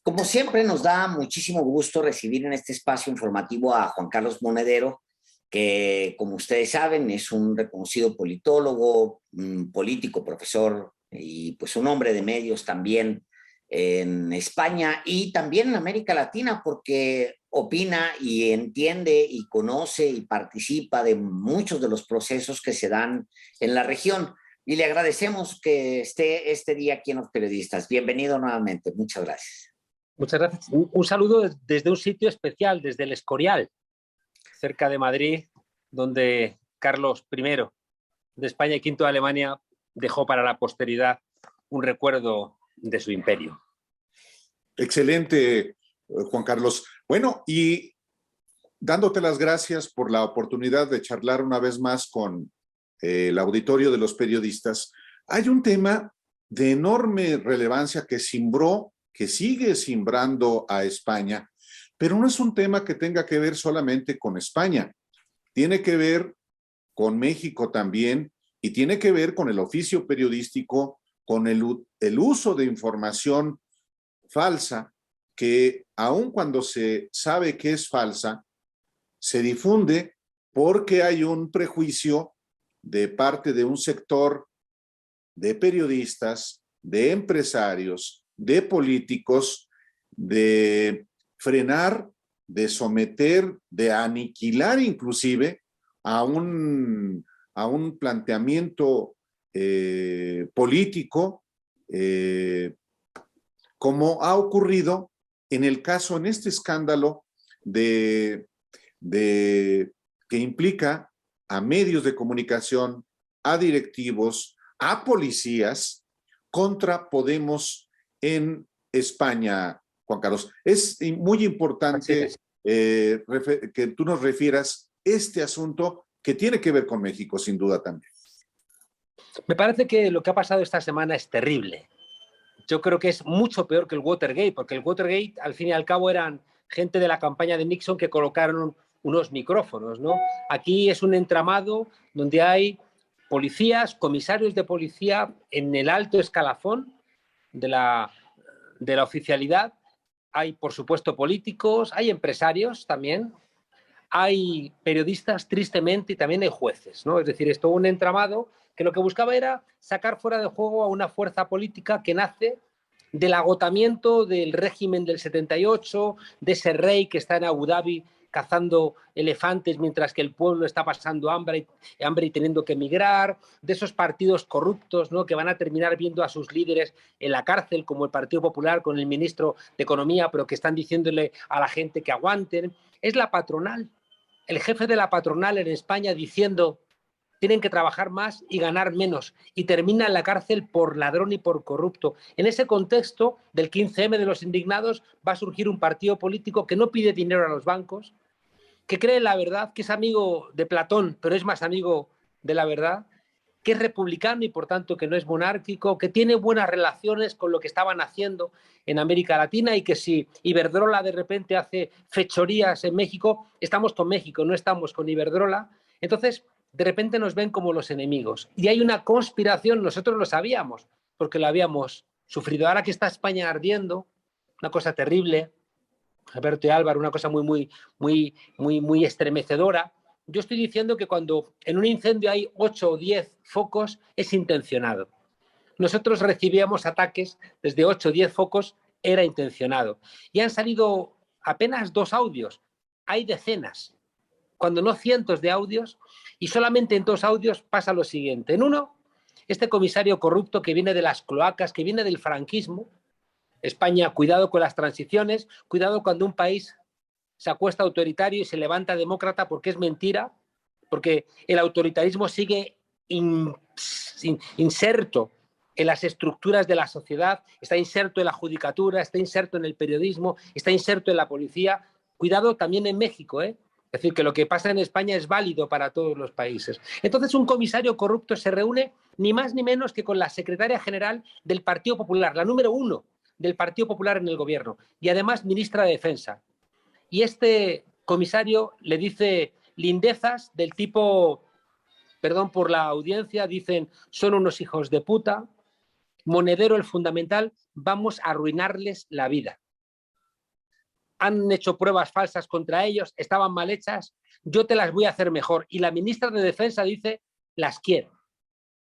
Como siempre, nos da muchísimo gusto recibir en este espacio informativo a Juan Carlos Monedero, que, como ustedes saben, es un reconocido politólogo, político, profesor y pues un hombre de medios también en España y también en América Latina, porque opina y entiende y conoce y participa de muchos de los procesos que se dan en la región. Y le agradecemos que esté este día aquí en Los Periodistas. Bienvenido nuevamente. Muchas gracias. Muchas gracias. Un saludo desde un sitio especial, desde el Escorial, cerca de Madrid, donde Carlos I de España y V de Alemania dejó para la posteridad un recuerdo de su imperio. Excelente, Juan Carlos. Bueno, y dándote las gracias por la oportunidad de charlar una vez más con el auditorio de Los Periodistas, hay un tema de enorme relevancia que sigue cimbrando a España, pero no es un tema que tenga que ver solamente con España. Tiene que ver con México también y tiene que ver con el oficio periodístico, con el uso de información falsa que, aun cuando se sabe que es falsa, se difunde porque hay un prejuicio de parte de un sector de periodistas, de empresarios, de políticos, de frenar, de someter, de aniquilar inclusive a un planteamiento político, como ha ocurrido en este escándalo que implica a medios de comunicación, a directivos, a policías contra Podemos en España, Juan Carlos. Es muy importante que tú nos refieras este asunto que tiene que ver con México, sin duda también. Me parece que lo que ha pasado esta semana es terrible. Yo creo que es mucho peor que el Watergate, porque el Watergate, al fin y al cabo, eran gente de la campaña de Nixon que colocaron unos micrófonos, ¿no? Aquí es un entramado donde hay policías, comisarios de policía en el alto escalafón de la oficialidad. Hay, por supuesto, políticos, hay empresarios también, hay periodistas, tristemente, y también hay jueces, ¿no? Es decir, es todo un entramado que lo que buscaba era sacar fuera de juego a una fuerza política que nace del agotamiento del régimen del 78, de ese rey que está en Abu Dhabi cazando elefantes mientras que el pueblo está pasando hambre y teniendo que emigrar, de esos partidos corruptos, ¿no?, que van a terminar viendo a sus líderes en la cárcel, como el Partido Popular con el ministro de Economía, pero que están diciéndole a la gente que aguanten. Es la patronal, el jefe de la patronal en España diciendo tienen que trabajar más y ganar menos, y termina en la cárcel por ladrón y por corrupto. En ese contexto del 15M de los indignados va a surgir un partido político que no pide dinero a los bancos, que cree en la verdad, que es amigo de Platón, pero es más amigo de la verdad, que es republicano y por tanto que no es monárquico, que tiene buenas relaciones con lo que estaban haciendo en América Latina, y que si Iberdrola de repente hace fechorías en México, estamos con México, no estamos con Iberdrola. Entonces, de repente nos ven como los enemigos. Y hay una conspiración, nosotros lo sabíamos, porque lo habíamos sufrido. Ahora que está España ardiendo, una cosa terrible, Alberto y Álvaro, una cosa muy estremecedora. Yo estoy diciendo que cuando en un incendio hay 8 o 10 focos, es intencionado. Nosotros recibíamos ataques desde 8 o 10 focos, era intencionado. Y han salido apenas 2 audios. Hay decenas, cuando no cientos de audios, y solamente en 2 audios pasa lo siguiente. En uno, este comisario corrupto que viene de las cloacas, que viene del franquismo. España, cuidado con las transiciones, cuidado cuando un país se acuesta autoritario y se levanta demócrata, porque es mentira, porque el autoritarismo sigue inserto en las estructuras de la sociedad, está inserto en la judicatura, está inserto en el periodismo, está inserto en la policía. Cuidado también en México, ¿eh? Es decir, que lo que pasa en España es válido para todos los países. Entonces, un comisario corrupto se reúne ni más ni menos que con la secretaria general del Partido Popular, la número 1 del Partido Popular en el gobierno, y además ministra de Defensa. Y este comisario le dice lindezas del tipo, perdón por la audiencia, dicen, son unos hijos de puta, Monedero el fundamental, vamos a arruinarles la vida. han hecho pruebas falsas contra ellos, estaban mal hechas, yo te las voy a hacer mejor. Y la ministra de Defensa dice, las quiero.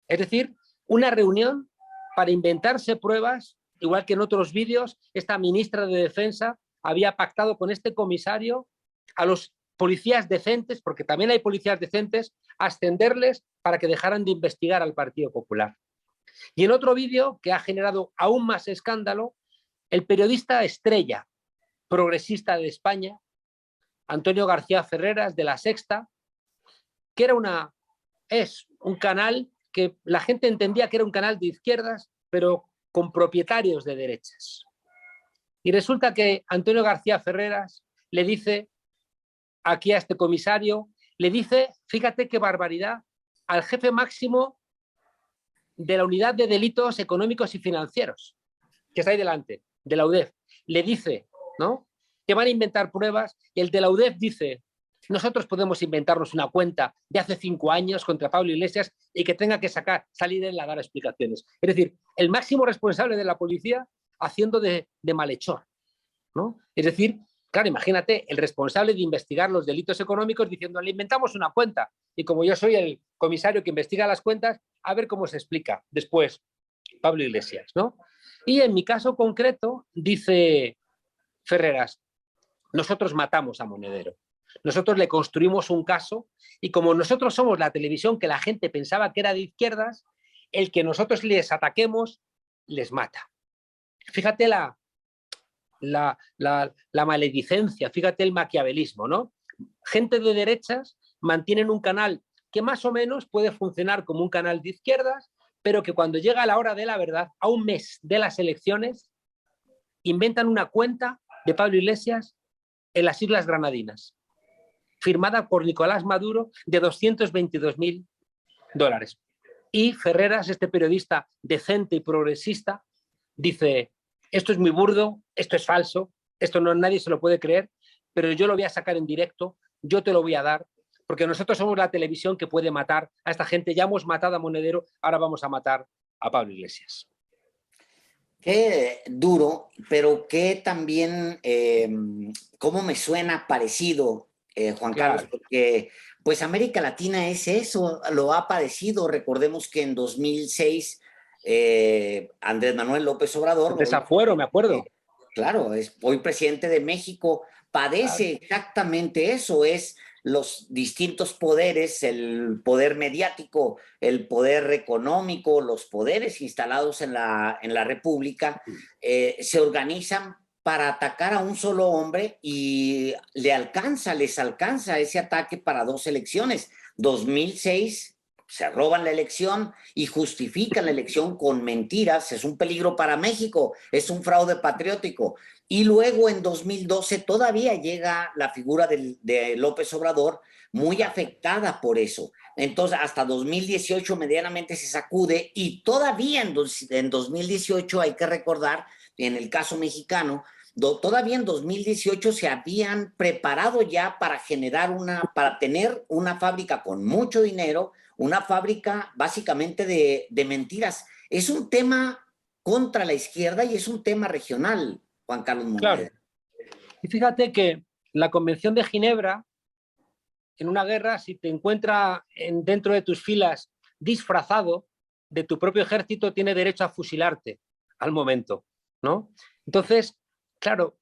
Es decir, una reunión para inventarse pruebas, igual que en otros vídeos, esta ministra de Defensa había pactado con este comisario a los policías decentes, porque también hay policías decentes, ascenderles para que dejaran de investigar al Partido Popular. Y en otro vídeo que ha generado aún más escándalo, el periodista estrella progresista de España, Antonio García Ferreras, de La Sexta, que es un canal que la gente entendía que era un canal de izquierdas, pero con propietarios de derechas. Y resulta que Antonio García Ferreras le dice aquí a este comisario, le dice, fíjate qué barbaridad, al jefe máximo de la Unidad de Delitos Económicos y Financieros, que está ahí delante, de la UDEF, le dice, ¿no?, que van a inventar pruebas, y el de la UDEF dice, nosotros podemos inventarnos una cuenta de hace 5 años contra Pablo Iglesias y que tenga que salir él a dar explicaciones. Es decir, el máximo responsable de la policía haciendo de malhechor, ¿no? Es decir, claro, imagínate el responsable de investigar los delitos económicos diciendo, le inventamos una cuenta, y como yo soy el comisario que investiga las cuentas, a ver cómo se explica después Pablo Iglesias, ¿no? Y en mi caso concreto, dice Ferreras, nosotros matamos a Monedero. Nosotros le construimos un caso y como nosotros somos la televisión que la gente pensaba que era de izquierdas, el que nosotros les ataquemos les mata. Fíjate la maledicencia, fíjate el maquiavelismo, ¿no? Gente de derechas mantienen un canal que más o menos puede funcionar como un canal de izquierdas, pero que cuando llega la hora de la verdad, a un mes de las elecciones, inventan una cuenta de Pablo Iglesias en las Islas Granadinas, firmada por Nicolás Maduro, de $222.000. Y Ferreras, este periodista decente y progresista, dice, esto es muy burdo, esto es falso, esto no, nadie se lo puede creer, pero yo lo voy a sacar en directo, yo te lo voy a dar, porque nosotros somos la televisión que puede matar a esta gente, ya hemos matado a Monedero, ahora vamos a matar a Pablo Iglesias. Qué duro, pero que también, cómo me suena parecido, Juan Carlos, Claro. porque pues América Latina es eso, lo ha padecido. Recordemos que en 2006 Andrés Manuel López Obrador, Desafuero, me acuerdo. claro, es hoy presidente de México, padece exactamente eso, es los distintos poderes, el poder mediático, el poder económico, los poderes instalados en la República, se organizan para atacar a un solo hombre y les alcanza ese ataque para 2 elecciones. 2006 se roban la elección y justifican la elección con mentiras, es un peligro para México, es un fraude patriótico. Y luego en 2012 todavía llega la figura de López Obrador muy afectada por eso. Entonces hasta 2018 medianamente se sacude y todavía en 2018 hay que recordar, en el caso mexicano, todavía en 2018 se habían preparado ya para para tener una fábrica con mucho dinero, una fábrica básicamente de mentiras. Es un tema contra la izquierda y es un tema regional, Juan Carlos Monedero. Claro. Y fíjate que la Convención de Ginebra, en una guerra, si te encuentra dentro de tus filas disfrazado de tu propio ejército, tiene derecho a fusilarte al momento, ¿no? Entonces, claro,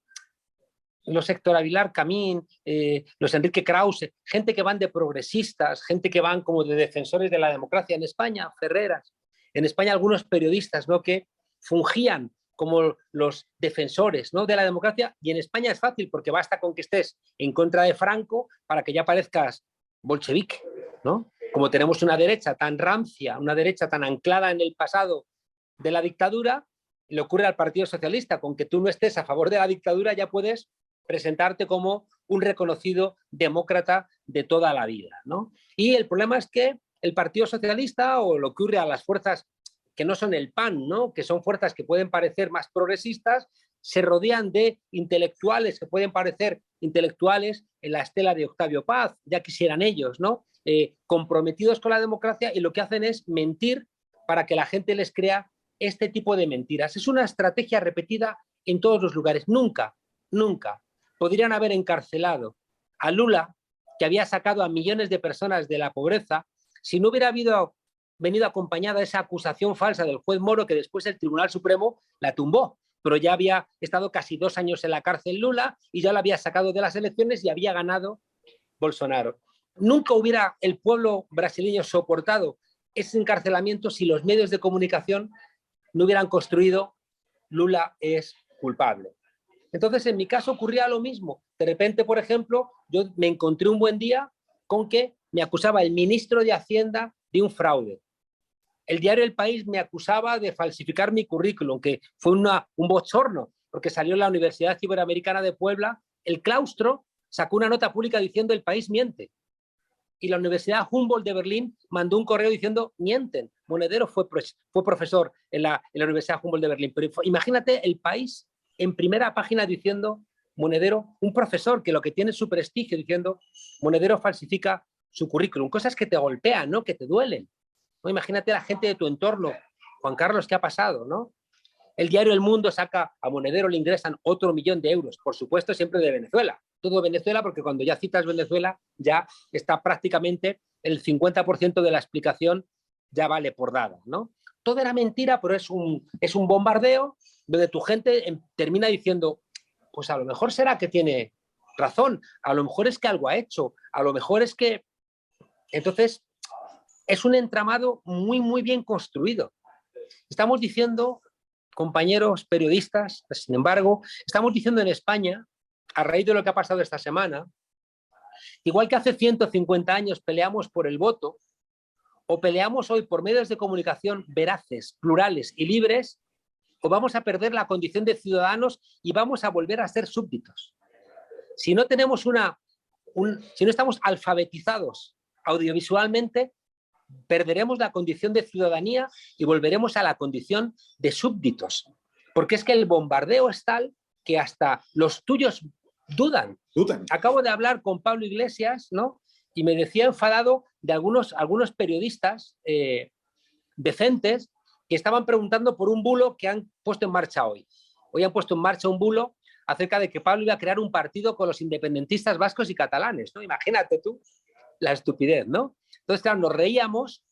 los Héctor Avilar Camín, los Enrique Krause, gente que van de progresistas, gente que van como de defensores de la democracia en España, Ferreras, en España algunos periodistas, ¿no?, que fungían como los defensores, ¿no?, de la democracia, y en España es fácil porque basta con que estés en contra de Franco para que ya parezcas bolchevique, ¿no? Como tenemos una derecha tan rancia, una derecha tan anclada en el pasado de la dictadura, le ocurre al Partido Socialista, con que tú no estés a favor de la dictadura ya puedes presentarte como un reconocido demócrata de toda la vida, ¿no? Y el problema es que el Partido Socialista, o lo que ocurre a las fuerzas que no son el PAN, ¿no?, que son fuerzas que pueden parecer más progresistas, se rodean de intelectuales que pueden parecer intelectuales en la estela de Octavio Paz, ya quisieran ellos, ¿no?, comprometidos con la democracia, y lo que hacen es mentir para que la gente les crea este tipo de mentiras. Es una estrategia repetida en todos los lugares. Nunca podrían haber encarcelado a Lula, que había sacado a millones de personas de la pobreza, si no hubiera venido acompañada esa acusación falsa del juez Moro, que después el Tribunal Supremo la tumbó. Pero ya había estado casi 2 años en la cárcel Lula y ya lo había sacado de las elecciones y había ganado Bolsonaro. Nunca hubiera el pueblo brasileño soportado ese encarcelamiento si los medios de comunicación no hubieran construido Lula es culpable. Entonces, en mi caso ocurría lo mismo. De repente, por ejemplo, yo me encontré un buen día con que me acusaba el ministro de Hacienda de un fraude. El diario El País me acusaba de falsificar mi currículum, que fue un bochorno, porque salió en la Universidad Iberoamericana de Puebla, el claustro sacó una nota pública diciendo El País miente. Y la Universidad Humboldt de Berlín mandó un correo diciendo mienten. Monedero fue profesor en la Universidad Humboldt de Berlín. Pero imagínate El País en primera página diciendo Monedero, un profesor que lo que tiene es su prestigio, diciendo Monedero falsifica su currículum. Cosas que te golpean, ¿no? Que te duelen, ¿no? Imagínate a la gente de tu entorno. Juan Carlos, ¿qué ha pasado, no? El diario El Mundo saca a Monedero, le ingresan otro 1 millón de euros, por supuesto siempre de Venezuela. Todo Venezuela, porque cuando ya citas Venezuela ya está prácticamente el 50% de la explicación ya vale por dada, ¿no? Todo era mentira, pero es un bombardeo donde tu gente termina diciendo, pues a lo mejor será que tiene razón, a lo mejor es que algo ha hecho, a lo mejor es que... Entonces, es un entramado muy, muy bien construido. Estamos diciendo, compañeros periodistas, sin embargo, estamos diciendo en España, a raíz de lo que ha pasado esta semana, igual que hace 150 años peleamos por el voto, o peleamos hoy por medios de comunicación veraces, plurales y libres, o vamos a perder la condición de ciudadanos y vamos a volver a ser súbditos. Si no tenemos si no estamos alfabetizados audiovisualmente, perderemos la condición de ciudadanía y volveremos a la condición de súbditos. Porque es que el bombardeo es tal que hasta los tuyos dudan. Acabo de hablar con Pablo Iglesias, ¿no? Y me decía enfadado de algunos periodistas decentes que estaban preguntando por un bulo que han puesto en marcha hoy. Hoy han puesto en marcha un bulo acerca de que Pablo iba a crear un partido con los independentistas vascos y catalanes, ¿no? Imagínate tú la estupidez, ¿no? Entonces, claro, nos reíamos,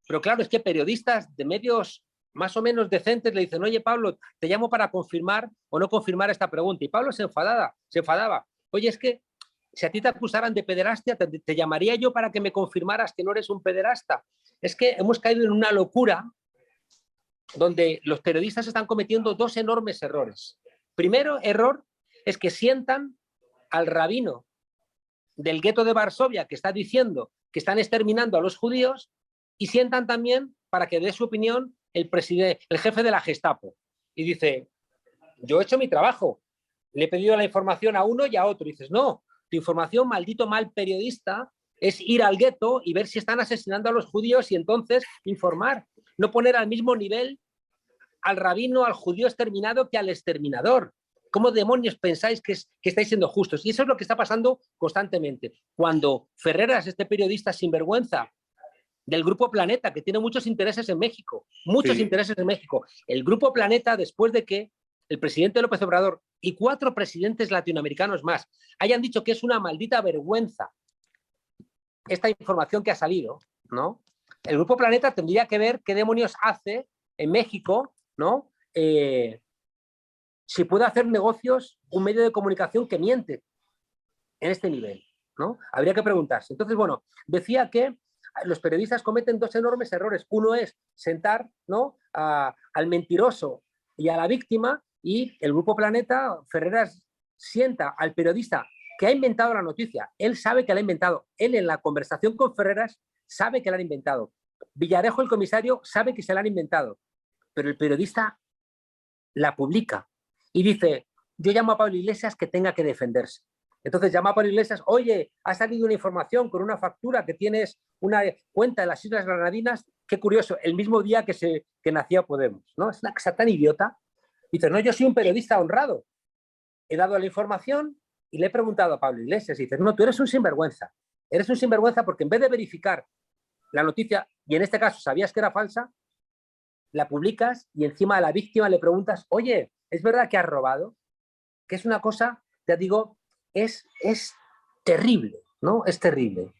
pero claro, es que periodistas de medios más o menos decentes le dicen, oye, Pablo, te llamo para confirmar o no confirmar esta pregunta. Y Pablo se enfadaba. Oye, es que si a ti te acusaran de pederastia, te llamaría yo para que me confirmaras que no eres un pederasta. Es que hemos caído en una locura donde los periodistas están cometiendo 2 enormes errores. Primero error es que sientan al rabino del gueto de Varsovia que está diciendo que están exterminando a los judíos y sientan también para que dé su opinión el jefe de la Gestapo. Y dice, yo he hecho mi trabajo, le he pedido la información a uno y a otro. Y dices, no, tu información, maldito mal periodista, es ir al gueto y ver si están asesinando a los judíos y entonces informar. No poner al mismo nivel al rabino, al judío exterminado que al exterminador. ¿Cómo demonios pensáis que estáis siendo justos? Y eso es lo que está pasando constantemente. Cuando Ferreras, este periodista sinvergüenza del Grupo Planeta, que tiene muchos intereses en México, intereses en México, el Grupo Planeta, después de que el presidente López Obrador y 4 presidentes latinoamericanos más hayan dicho que es una maldita vergüenza esta información que ha salido, ¿no? El Grupo Planeta tendría que ver qué demonios hace en México, ¿no? Si puede hacer negocios un medio de comunicación que miente en este nivel, ¿no? Habría que preguntarse. Entonces, bueno, decía que los periodistas cometen 2 enormes errores. Uno es sentar, ¿no?, al mentiroso y a la víctima, y el Grupo Planeta, Ferreras, sienta al periodista que ha inventado la noticia. Él sabe que la ha inventado. Él, en la conversación con Ferreras, sabe que la han inventado. Villarejo, el comisario, sabe que se la han inventado. Pero el periodista la publica y dice, yo llamo a Pablo Iglesias que tenga que defenderse. Entonces llama a Pablo Iglesias, oye, ha salido una información con una factura que tienes una cuenta en las Islas Granadinas, qué curioso, el mismo día que nacía Podemos, ¿no? Es una cosa tan idiota. Dice, no, yo soy un periodista honrado, he dado la información y le he preguntado a Pablo Iglesias y dice, no, tú eres un sinvergüenza porque en vez de verificar la noticia, y en este caso sabías que era falsa, la publicas y encima a la víctima le preguntas, oye, ¿es verdad que has robado? Que es una cosa ya digo, es terrible, ¿no? Es terrible.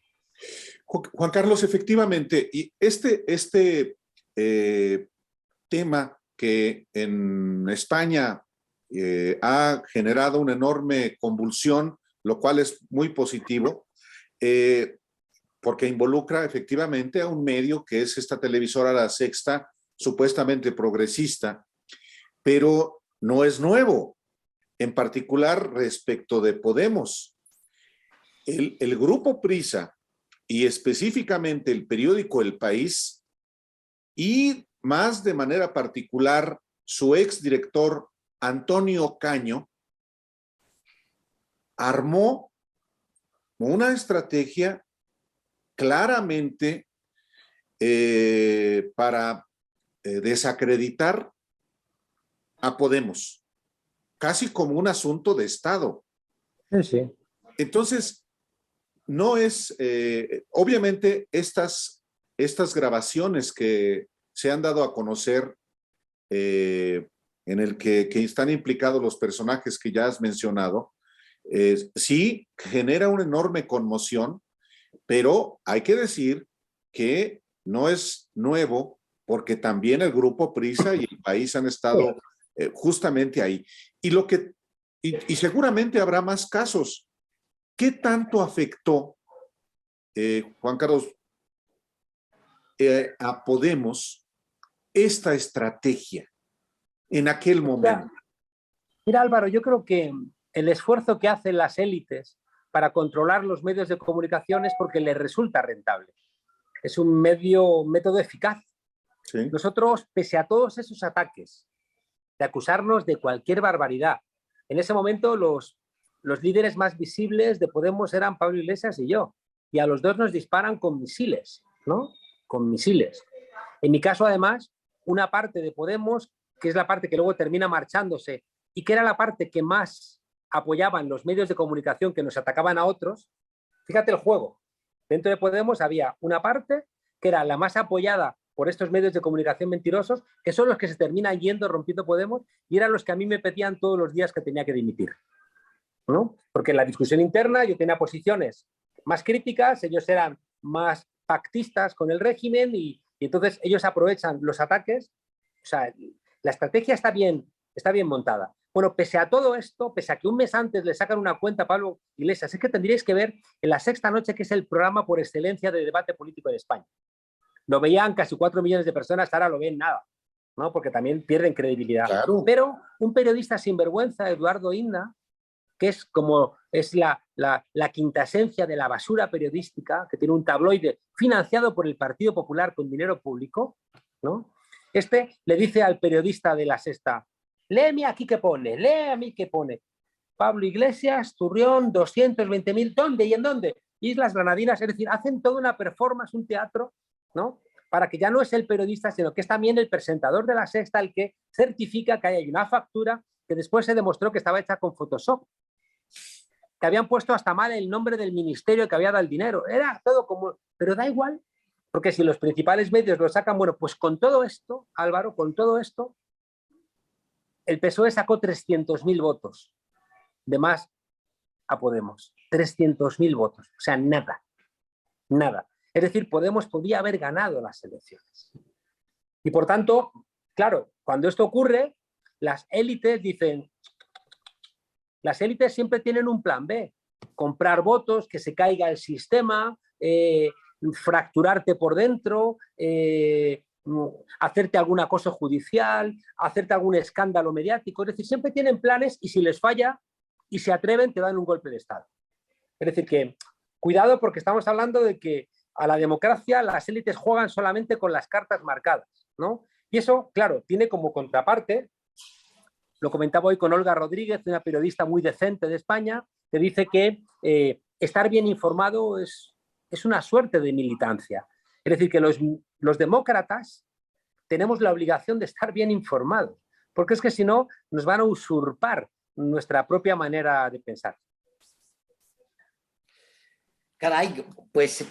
Juan Carlos, efectivamente, y este tema que en España ha generado una enorme convulsión, lo cual es muy positivo, porque involucra efectivamente a un medio que es esta televisora La Sexta, supuestamente progresista, pero no es nuevo, en particular respecto de Podemos. El grupo Prisa y específicamente el periódico El País y más de manera particular su exdirector Antonio Caño armó una estrategia claramente para desacreditar a Podemos, casi como un asunto de Estado. Sí, sí. Entonces, no es, obviamente, estas grabaciones que se han dado a conocer, en el que están implicados los personajes que ya has mencionado, sí genera una enorme conmoción, pero hay que decir que no es nuevo, porque también el grupo Prisa y El País han estado justamente ahí. Y seguramente habrá más casos. ¿Qué tanto afectó, Juan Carlos, a Podemos esta estrategia en aquel momento? Mira, Álvaro, yo creo que el esfuerzo que hacen las élites para controlar los medios de comunicación es porque les resulta rentable. Es un método eficaz. ¿Sí? Nosotros, pese a todos esos ataques, de acusarnos de cualquier barbaridad, en ese momento los líderes más visibles de Podemos eran Pablo Iglesias y yo, y a los dos nos disparan con misiles, ¿no? Con misiles. En mi caso, además, una parte de Podemos, que es la parte que luego termina marchándose y que era la parte que más apoyaban los medios de comunicación que nos atacaban a otros, fíjate el juego. Dentro de Podemos había una parte que era la más apoyada por estos medios de comunicación mentirosos, que son los que se terminan yendo, rompiendo Podemos, y eran los que a mí me pedían todos los días que tenía que dimitir, ¿no? Porque en la discusión interna yo tenía posiciones más críticas, ellos eran más pactistas con el régimen y entonces ellos aprovechan los ataques. O sea, la estrategia está bien montada. Bueno, pese a todo esto, pese a que un mes antes le sacan una cuenta a Pablo Iglesias, es que tendríais que ver en La Sexta Noche, que es el programa por excelencia de debate político de España. Lo veían casi 4 millones de personas, ahora lo ven nada, ¿no? Porque también pierden credibilidad. Claro. Pero un periodista sinvergüenza, Eduardo Inda, que es como es la quinta esencia de la basura periodística, que tiene un tabloide financiado por el Partido Popular con dinero público, ¿no? Este le dice al periodista de La Sexta: léeme aquí qué pone, lee a mí qué pone. Pablo Iglesias, Turrión, 220.000, ¿dónde y en dónde? Islas Granadinas, es decir, hacen toda una performance, un teatro, ¿no? Para que ya no es el periodista, sino que es también el presentador de La Sexta el que certifica que hay una factura que después se demostró que estaba hecha con Photoshop, que habían puesto hasta mal el nombre del ministerio que había dado el dinero. Era todo como... Pero da igual, porque si los principales medios lo sacan, bueno, pues con todo esto, Álvaro, con todo esto, el PSOE sacó 300.000 votos de más a Podemos. 300.000 votos. O sea, nada. Nada. Es decir, Podemos podía haber ganado las elecciones. Y por tanto, claro, cuando esto ocurre, las élites dicen... Las élites siempre tienen un plan B: comprar votos, que se caiga el sistema, fracturarte por dentro, hacerte algún acoso judicial, hacerte algún escándalo mediático. Es decir, siempre tienen planes y si les falla y se atreven, te dan un golpe de Estado. Es decir, que cuidado, porque estamos hablando de que a la democracia las élites juegan solamente con las cartas marcadas, ¿no? Y eso, claro, tiene como contraparte... Lo comentaba hoy con Olga Rodríguez, una periodista muy decente de España, que dice que estar bien informado es una suerte de militancia. Es decir, que los demócratas tenemos la obligación de estar bien informados, porque es que si no nos van a usurpar nuestra propia manera de pensar. Caray, pues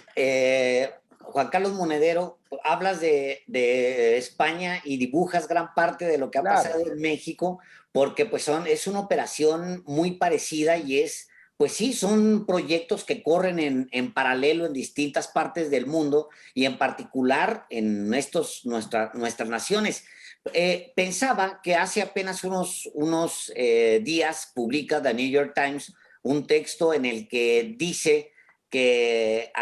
Juan Carlos Monedero, hablas de España y dibujas gran parte de lo que ha pasado en México, porque pues es una operación muy parecida y pues sí, son proyectos que corren en paralelo en distintas partes del mundo y en particular en nuestras naciones. Pensaba que hace apenas unos días publica The New York Times un texto en el que dice que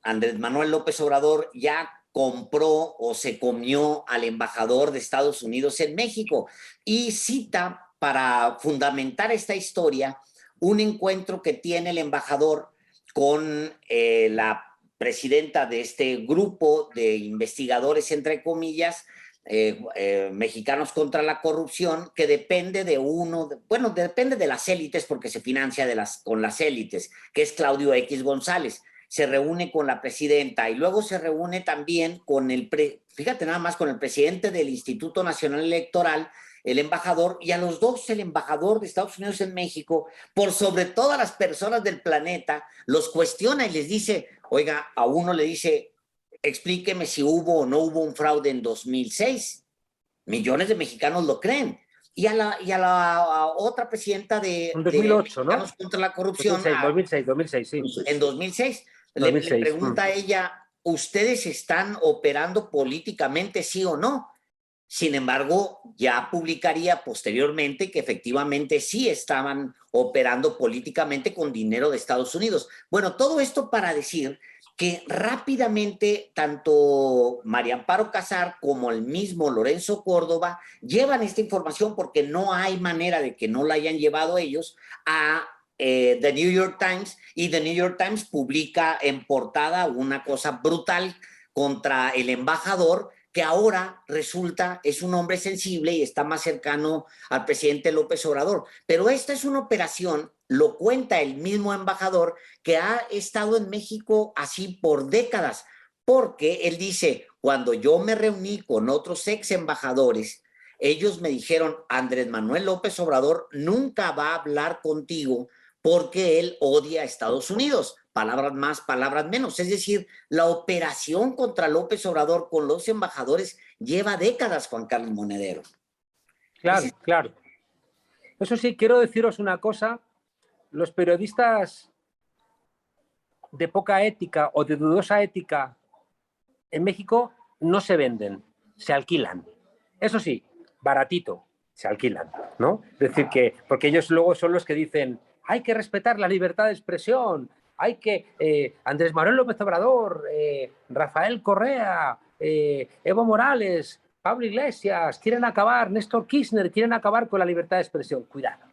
Andrés Manuel López Obrador ya compró o se comió al embajador de Estados Unidos en México y cita para fundamentar esta historia un encuentro que tiene el embajador con la presidenta de este grupo de investigadores, entre comillas, mexicanos contra la corrupción, que depende depende de las élites porque se financia con las élites, que es Claudio X González. Se reúne con la presidenta y luego se reúne también con fíjate nada más, con el presidente del Instituto Nacional Electoral, el embajador, y a los dos el embajador de Estados Unidos en México, por sobre todas las personas del planeta, los cuestiona y les dice, oiga, a uno le dice, explíqueme si hubo o no hubo un fraude en 2006. Millones de mexicanos lo creen. Y a la otra presidenta de 2008, ¿no? Mexicanos contra la Corrupción. 2006, sí. En 2006. Le pregunta a ella, ¿ustedes están operando políticamente, sí o no? Sin embargo, ya publicaría posteriormente que efectivamente sí estaban operando políticamente con dinero de Estados Unidos. Bueno, todo esto para decir que rápidamente tanto María Amparo Casar como el mismo Lorenzo Córdoba llevan esta información porque no hay manera de que no la hayan llevado ellos a The New York Times, y The New York Times publica en portada una cosa brutal contra el embajador, que ahora resulta es un hombre sensible y está más cercano al presidente López Obrador. Pero esta es una operación, lo cuenta el mismo embajador, que ha estado en México así por décadas, porque él dice, cuando yo me reuní con otros ex embajadores, ellos me dijeron, Andrés Manuel López Obrador nunca va a hablar contigo porque él odia a Estados Unidos. Palabras más, palabras menos. Es decir, la operación contra López Obrador con los embajadores lleva décadas, Juan Carlos Monedero. Claro, claro. Eso sí, quiero deciros una cosa. Los periodistas de poca ética o de dudosa ética en México no se venden, se alquilan. Eso sí, baratito, se alquilan, ¿no? Es decir, que porque ellos luego son los que dicen hay que respetar la libertad de expresión, hay que... Andrés Manuel López Obrador, Rafael Correa, Evo Morales, Pablo Iglesias, quieren acabar, Néstor Kirchner, quieren acabar con la libertad de expresión. Cuidado.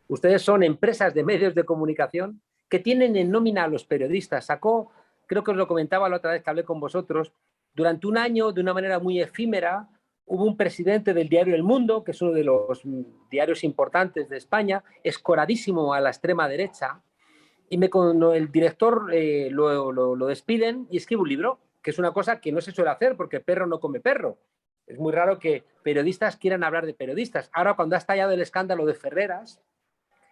Ustedes son empresas de medios de comunicación que tienen en nómina a los periodistas. Sacó, creo que os lo comentaba la otra vez que hablé con vosotros, durante un año, de una manera muy efímera, hubo un presidente del diario El Mundo, que es uno de los diarios importantes de España, escoradísimo a la extrema derecha, y el director lo despiden y escribe un libro, que es una cosa que no se suele hacer porque perro no come perro. Es muy raro que periodistas quieran hablar de periodistas. Ahora, cuando ha estallado el escándalo de Ferreras,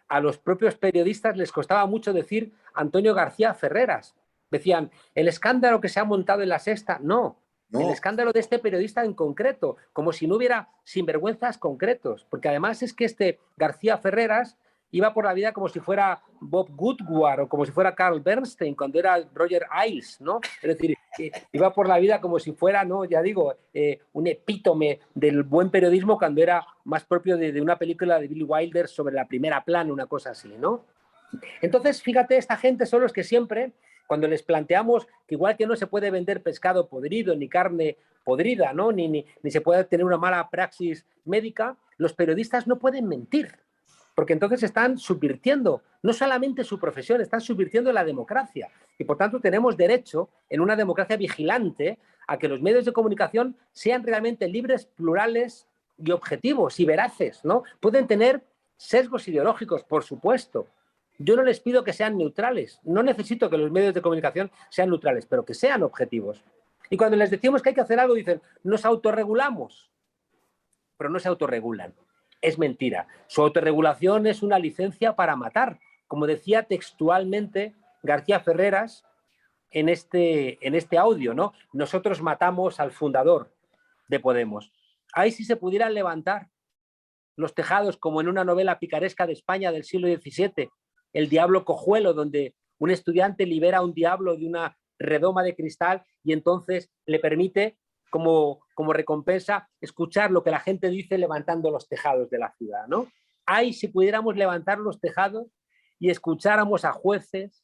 a los propios periodistas les costaba mucho decir Antonio García Ferreras. Decían, el escándalo que se ha montado en La Sexta, no. El escándalo de este periodista en concreto, como si no hubiera sinvergüenzas concretos, porque además es que este García Ferreras iba por la vida como si fuera Bob Woodward o como si fuera Carl Bernstein cuando era Roger Ailes, ¿no? Es decir, iba por la vida como si fuera, ¿no? Ya digo, un epítome del buen periodismo cuando era más propio de una película de Billy Wilder sobre la primera plana, una cosa así, ¿no? Entonces, fíjate, esta gente son los que siempre, cuando les planteamos que igual que no se puede vender pescado podrido ni carne podrida, ¿no? ni se puede tener una mala praxis médica, los periodistas no pueden mentir, porque entonces están subvirtiendo no solamente su profesión, están subvirtiendo la democracia. Y por tanto tenemos derecho, en una democracia vigilante, a que los medios de comunicación sean realmente libres, plurales y objetivos y veraces, ¿no? Pueden tener sesgos ideológicos, por supuesto. Yo no les pido que sean neutrales, no necesito que los medios de comunicación sean neutrales, pero que sean objetivos. Y cuando les decimos que hay que hacer algo, dicen, nos autorregulamos, pero no se autorregulan. Es mentira. Su autorregulación es una licencia para matar, como decía textualmente García Ferreras en este audio, ¿no? Nosotros matamos al fundador de Podemos. Ahí sí se pudieran levantar los tejados como en una novela picaresca de España del siglo XVII, El diablo cojuelo, donde un estudiante libera a un diablo de una redoma de cristal y entonces le permite como recompensa escuchar lo que la gente dice levantando los tejados de la ciudad, ¿no? Ay, si pudiéramos levantar los tejados y escucháramos a jueces,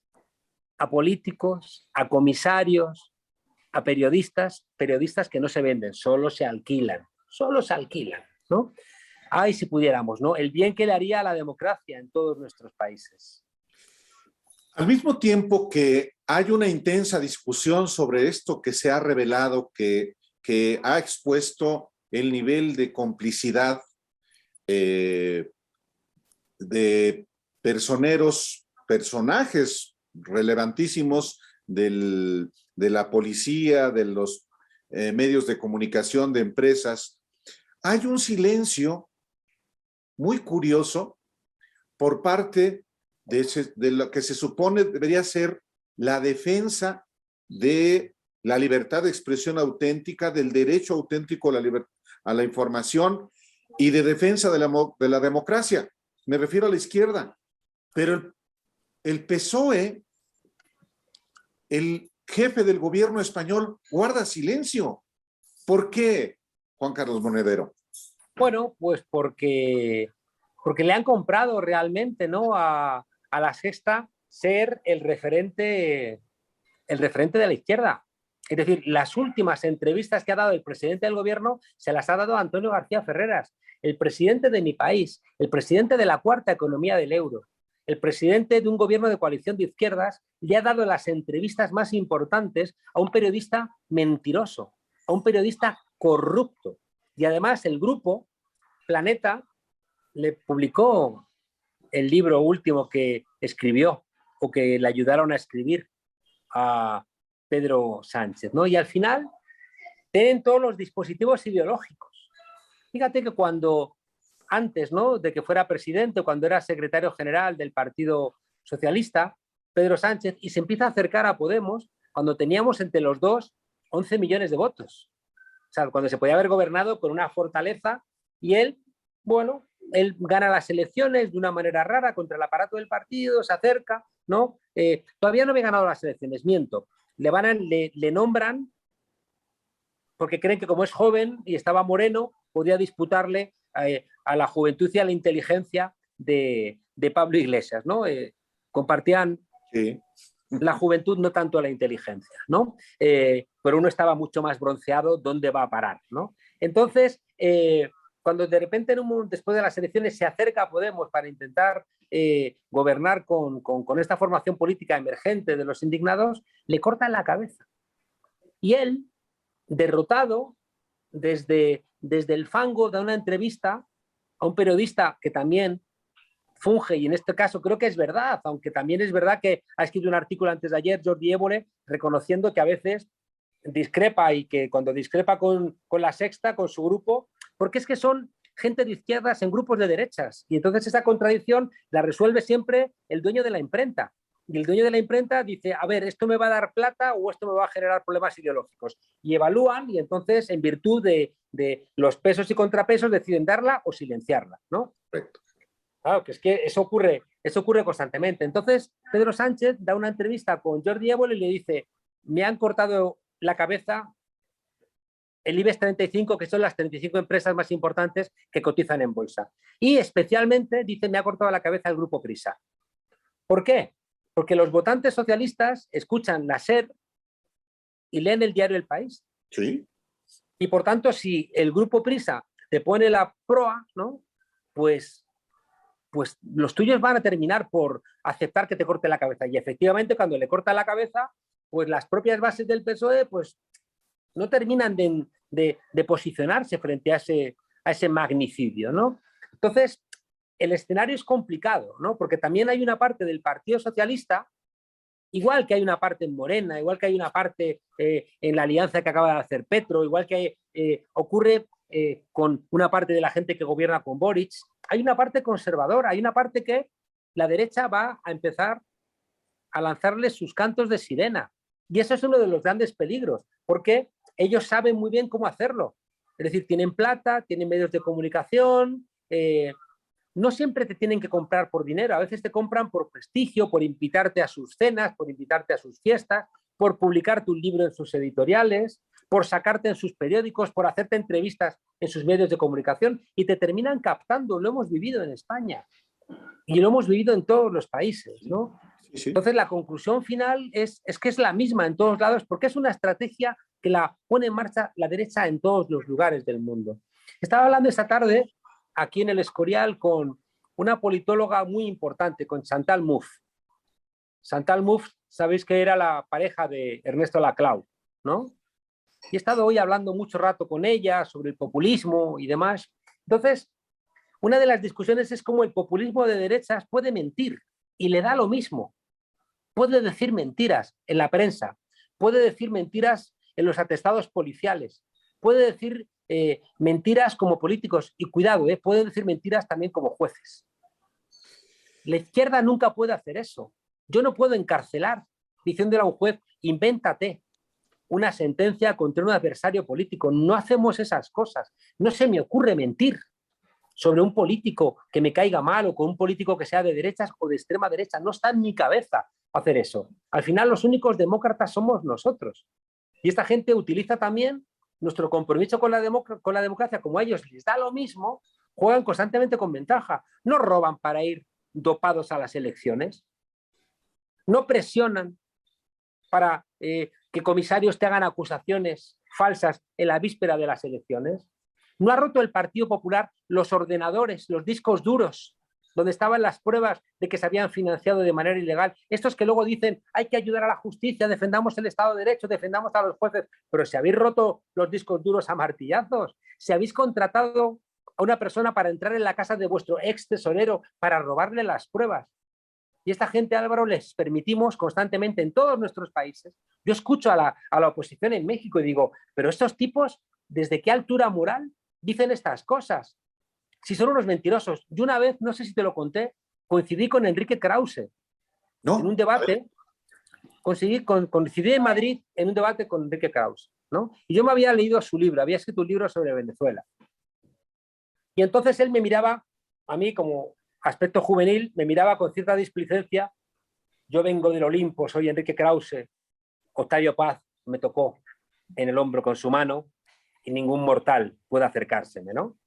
a políticos, a comisarios, a periodistas que no se venden, solo se alquilan, ¿no? Ay, si pudiéramos, ¿no? El bien que le haría a la democracia en todos nuestros países. Al mismo tiempo que hay una intensa discusión sobre esto que se ha revelado, que ha expuesto el nivel de complicidad de personajes relevantísimos de la policía, de los medios de comunicación, de empresas, hay un silencio muy curioso por parte de lo que se supone debería ser la defensa de la libertad de expresión auténtica, del derecho auténtico a la información y de defensa de la democracia. Me refiero a la izquierda. Pero el PSOE, el jefe del gobierno español, guarda silencio. ¿Por qué, Juan Carlos Monedero? Bueno, pues porque le han comprado realmente, ¿no?, a La Sexta ser el referente de la izquierda. Es decir, las últimas entrevistas que ha dado el presidente del gobierno se las ha dado a Antonio García Ferreras, el presidente de mi país, el presidente de la cuarta economía del euro, el presidente de un gobierno de coalición de izquierdas, le ha dado las entrevistas más importantes a un periodista mentiroso, a un periodista corrupto. Y además el grupo Planeta le publicó el libro último que escribió o que le ayudaron a escribir a Pedro Sánchez, ¿no? Y al final tienen todos los dispositivos ideológicos. Fíjate que cuando antes, ¿no?, de que fuera presidente, cuando era secretario general del Partido Socialista, Pedro Sánchez, y se empieza a acercar a Podemos, cuando teníamos entre los dos 11 millones de votos. O sea, cuando se podía haber gobernado con una fortaleza y él, bueno, él gana las elecciones de una manera rara contra el aparato del partido, se acerca, ¿no? Todavía no había ganado las elecciones, miento. Le nombran porque creen que como es joven y estaba moreno, podía disputarle a la juventud y a la inteligencia de Pablo Iglesias, ¿no? Compartían Sí. la juventud, no tanto la inteligencia, ¿no? Pero uno estaba mucho más bronceado, ¿dónde va a parar, ¿no? Entonces, cuando de repente después de las elecciones se acerca a Podemos para intentar gobernar con esta formación política emergente de los indignados, le cortan la cabeza. Y él, derrotado desde el fango, da una entrevista a un periodista que también funge, y en este caso creo que es verdad, aunque también es verdad que ha escrito un artículo antes de ayer, Jordi Évole, reconociendo que a veces discrepa y que cuando discrepa con La Sexta, con su grupo, porque es que son gente de izquierdas en grupos de derechas, y entonces esa contradicción la resuelve siempre el dueño de la imprenta. Y el dueño de la imprenta dice, a ver, ¿esto me va a dar plata o esto me va a generar problemas ideológicos? Y evalúan y entonces, en virtud de los pesos y contrapesos, deciden darla o silenciarla, ¿no? Correcto. Claro, que es que eso ocurre constantemente. Entonces, Pedro Sánchez da una entrevista con Jordi Évole y le dice, me han cortado la cabeza el IBEX 35, que son las 35 empresas más importantes que cotizan en bolsa. Y especialmente, dice, me ha cortado la cabeza el grupo Prisa. ¿Por qué? Porque los votantes socialistas escuchan la SER y leen el diario El País. Sí. Y por tanto, si el grupo Prisa te pone la proa, ¿no?, pues los tuyos van a terminar por aceptar que te corte la cabeza. Y efectivamente, cuando le corta la cabeza, pues las propias bases del PSOE pues, no terminan de posicionarse frente a ese magnicidio, ¿no? Entonces, el escenario es complicado, ¿no? Porque también hay una parte del Partido Socialista, igual que hay una parte en Morena, igual que hay una parte en la alianza que acaba de hacer Petro, igual que ocurre con una parte de la gente que gobierna con Boric, hay una parte conservadora, hay una parte que la derecha va a empezar a lanzarles sus cantos de sirena. Y eso es uno de los grandes peligros, porque ellos saben muy bien cómo hacerlo. Es decir, tienen plata, tienen medios de comunicación, no siempre te tienen que comprar por dinero, a veces te compran por prestigio, por invitarte a sus cenas, por invitarte a sus fiestas, por publicar tu libro en sus editoriales, por sacarte en sus periódicos, por hacerte entrevistas en sus medios de comunicación y te terminan captando. Lo hemos vivido en España y lo hemos vivido en todos los países, ¿no? Sí, sí. Entonces la conclusión final es que es la misma en todos lados porque es una estrategia que la pone en marcha la derecha en todos los lugares del mundo. Estaba hablando esta tarde aquí en el Escorial con una politóloga muy importante, con Chantal Mouffe. Chantal Mouffe, sabéis que era la pareja de Ernesto Laclau, ¿no? Y he estado hoy hablando mucho rato con ella sobre el populismo y demás. Entonces, una de las discusiones es cómo el populismo de derechas puede mentir y le da lo mismo. Puede decir mentiras en la prensa, puede decir mentiras en los atestados policiales, puede decir mentiras como políticos y cuidado, puede decir mentiras también como jueces. La izquierda nunca puede hacer eso. Yo no puedo encarcelar diciéndole a un juez, invéntate una sentencia contra un adversario político. No hacemos esas cosas. No se me ocurre mentir sobre un político que me caiga mal o con un político que sea de derechas o de extrema derecha. No está en mi cabeza hacer eso. Al final los únicos demócratas somos nosotros. Y esta gente utiliza también nuestro compromiso con la democracia, como a ellos les da lo mismo, juegan constantemente con ventaja. No roban para ir dopados a las elecciones. No presionan para que comisarios te hagan acusaciones falsas en la víspera de las elecciones. No ha roto el Partido Popular los ordenadores, los discos duros, donde estaban las pruebas de que se habían financiado de manera ilegal. Estos que luego dicen, hay que ayudar a la justicia, defendamos el Estado de Derecho, defendamos a los jueces, pero si habéis roto los discos duros a martillazos, si habéis contratado a una persona para entrar en la casa de vuestro ex tesorero para robarle las pruebas. Y esta gente, Álvaro, les permitimos constantemente en todos nuestros países. Yo escucho a la oposición en México y digo, pero estos tipos, ¿desde qué altura moral dicen estas cosas? Si son unos mentirosos. Yo una vez, no sé si te lo conté, coincidí con Enrique Krause en un debate, coincidí en Madrid en un debate con Enrique Krause, ¿no? Y yo me había leído su libro, había escrito un libro sobre Venezuela. Y entonces él me miraba, a mí como aspecto juvenil, me miraba con cierta displicencia. Yo vengo del Olimpo, soy Enrique Krause, Octavio Paz me tocó en el hombro con su mano y ningún mortal puede acercárseme, ¿no?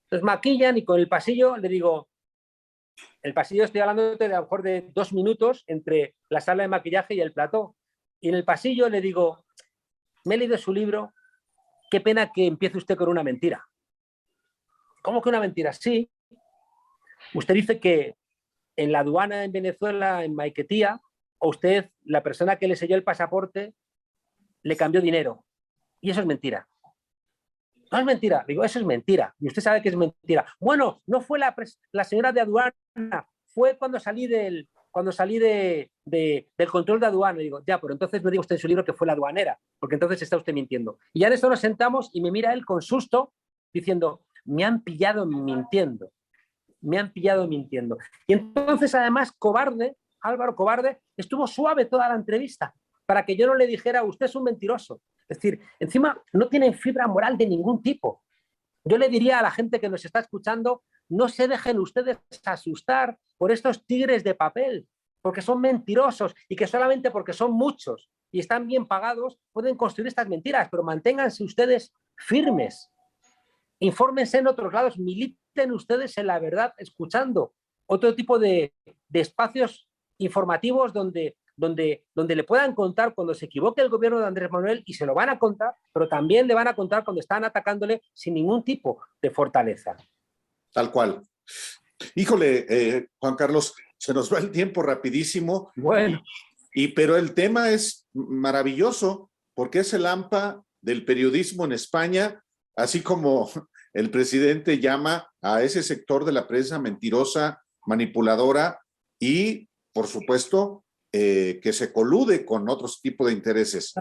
Entonces maquillan y con el pasillo le digo, el pasillo estoy hablando de a lo mejor de 2 minutos entre la sala de maquillaje y el plató. Y en el pasillo le digo, me he leído su libro, qué pena que empiece usted con una mentira. ¿Cómo que una mentira? Sí. Usted dice que en la aduana en Venezuela, en Maiquetía, a usted, la persona que le selló el pasaporte, le cambió dinero. Y eso es mentira. No es mentira. Digo, eso es mentira. Y usted sabe que es mentira. Bueno, no fue la señora de aduana, fue cuando salí del control de aduana. Digo, ya, pero entonces no diga usted en su libro que fue la aduanera, porque entonces está usted mintiendo. Y ya en esto nos sentamos y me mira él con susto, diciendo, me han pillado mintiendo. Me han pillado mintiendo. Y entonces, además, cobarde, Álvaro Cobarde, estuvo suave toda la entrevista para que yo no le dijera, usted es un mentiroso. Es decir, encima no tienen fibra moral de ningún tipo. Yo le diría a la gente que nos está escuchando, no se dejen ustedes asustar por estos tigres de papel, porque son mentirosos y que solamente porque son muchos y están bien pagados pueden construir estas mentiras, pero manténganse ustedes firmes. Infórmense en otros lados, militen ustedes en la verdad, escuchando otro tipo de espacios informativos donde le puedan contar cuando se equivoque el gobierno de Andrés Manuel, y se lo van a contar, pero también le van a contar cuando están atacándole sin ningún tipo de fortaleza. Tal cual. Híjole, Juan Carlos, se nos va el tiempo rapidísimo. Bueno. Pero el tema es maravilloso porque es el AMPA del periodismo en España, así como el presidente llama a ese sector de la prensa mentirosa, manipuladora y, por supuesto, que se colude con otros tipos de intereses.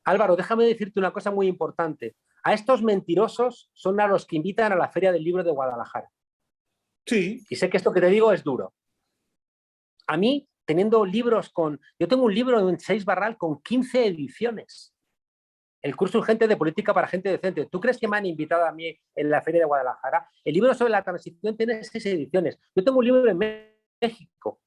Álvaro, déjame decirte una cosa muy importante. A estos mentirosos son a los que invitan a la Feria del Libro de Guadalajara. Sí. Y sé que esto que te digo es duro. A mí, teniendo libros yo tengo un libro en 6 barral con 15 ediciones. el curso urgente de política para gente decente. ¿Tú crees que me han invitado a mí en la Feria de Guadalajara? El libro sobre la transición tiene 6 ediciones. Yo tengo un libro en México,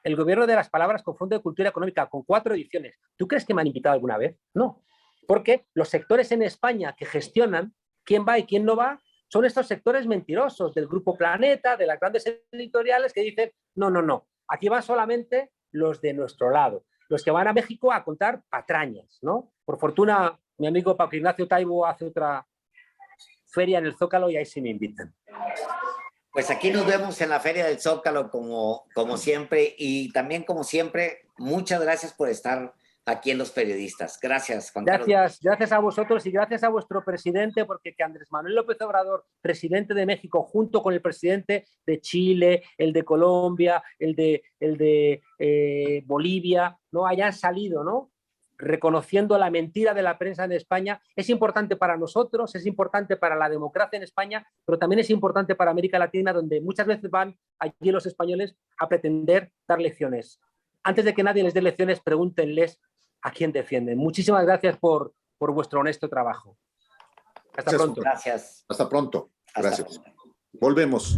El gobierno de las palabras con Fondo de Cultura Económica, con 4 ediciones. ¿Tú crees que me han invitado alguna vez? No. Porque los sectores en España que gestionan quién va y quién no va son estos sectores mentirosos del Grupo Planeta, de las grandes editoriales que dicen, no, no, no, aquí van solamente los de nuestro lado, los que van a México a contar patrañas, ¿no? Por fortuna, mi amigo Paco Ignacio Taibo hace otra feria en el Zócalo y ahí sí me invitan. Pues aquí nos vemos en la Feria del Zócalo como siempre, y también como siempre, muchas gracias por estar aquí en Los Periodistas. Gracias, Juan Carlos. Gracias a vosotros y gracias a vuestro presidente, porque que Andrés Manuel López Obrador, presidente de México, junto con el presidente de Chile, el de Colombia, el de Bolivia, ¿no? Hayan salido, ¿no? Reconociendo la mentira de la prensa en España, es importante para nosotros, es importante para la democracia en España, pero también es importante para América Latina, donde muchas veces van allí los españoles a pretender dar lecciones. Antes de que nadie les dé lecciones, pregúntenles a quién defienden. Muchísimas gracias por vuestro honesto trabajo. Hasta pronto. Gracias. Hasta pronto. Gracias. Hasta pronto. Volvemos.